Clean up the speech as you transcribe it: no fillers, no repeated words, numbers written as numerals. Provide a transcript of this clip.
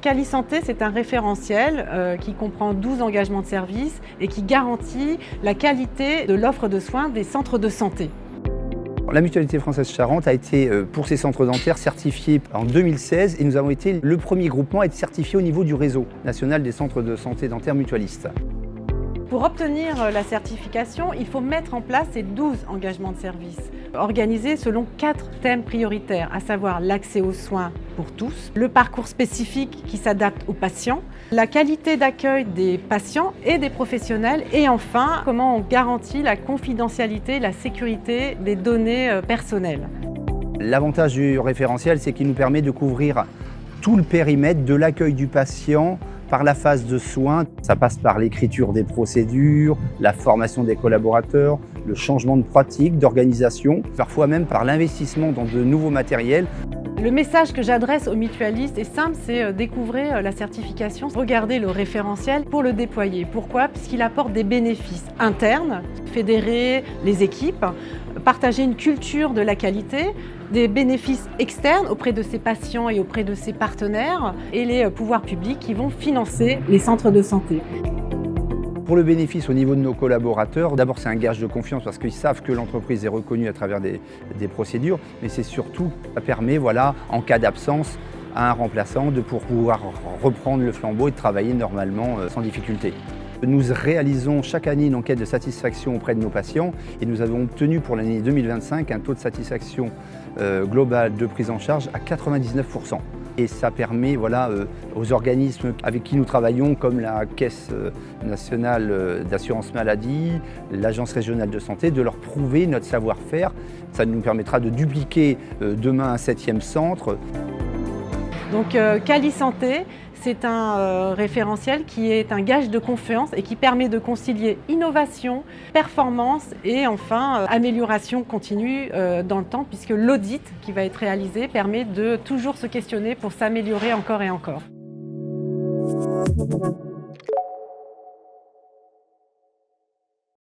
Cali Santé, c'est un référentiel qui comprend 12 engagements de service et qui garantit la qualité de l'offre de soins des centres de santé. La Mutualité Française Charente a été, pour ses centres dentaires, certifiée en 2016 et nous avons été le premier groupement à être certifié au niveau du réseau national des centres de santé dentaires mutualistes. Pour obtenir la certification, il faut mettre en place ces 12 engagements de service, organisés selon 4 thèmes prioritaires, à savoir l'accès aux soins pour tous, le parcours spécifique qui s'adapte aux patients, la qualité d'accueil des patients et des professionnels, et enfin, comment on garantit la confidentialité, la sécurité des données personnelles. L'avantage du référentiel, c'est qu'il nous permet de couvrir tout le périmètre de l'accueil du patient par la phase de soins. Ça passe par l'écriture des procédures, la formation des collaborateurs, le changement de pratique, d'organisation, parfois même par l'investissement dans de nouveaux matériels. Le message que j'adresse aux mutualistes est simple, c'est découvrir la certification, regarder le référentiel pour le déployer. Pourquoi? Puisqu'il apporte des bénéfices internes, fédérer les équipes, partager une culture de la qualité, des bénéfices externes auprès de ses patients et auprès de ses partenaires et les pouvoirs publics qui vont financer les centres de santé. Pour le bénéfice au niveau de nos collaborateurs, d'abord c'est un gage de confiance parce qu'ils savent que l'entreprise est reconnue à travers des procédures, mais c'est surtout, ça permet, en cas d'absence, à un remplaçant de pouvoir reprendre le flambeau et de travailler normalement sans difficulté. Nous réalisons chaque année une enquête de satisfaction auprès de nos patients et nous avons obtenu pour l'année 2025 un taux de satisfaction global de prise en charge à 99%. Et ça permet aux organismes avec qui nous travaillons, comme la Caisse nationale d'assurance maladie, l'Agence régionale de santé, de leur prouver notre savoir-faire. Ça nous permettra de dupliquer demain un 7e centre. Donc Cali Santé, c'est un référentiel qui est un gage de confiance et qui permet de concilier innovation, performance et enfin amélioration continue dans le temps, puisque l'audit qui va être réalisé permet de toujours se questionner pour s'améliorer encore et encore.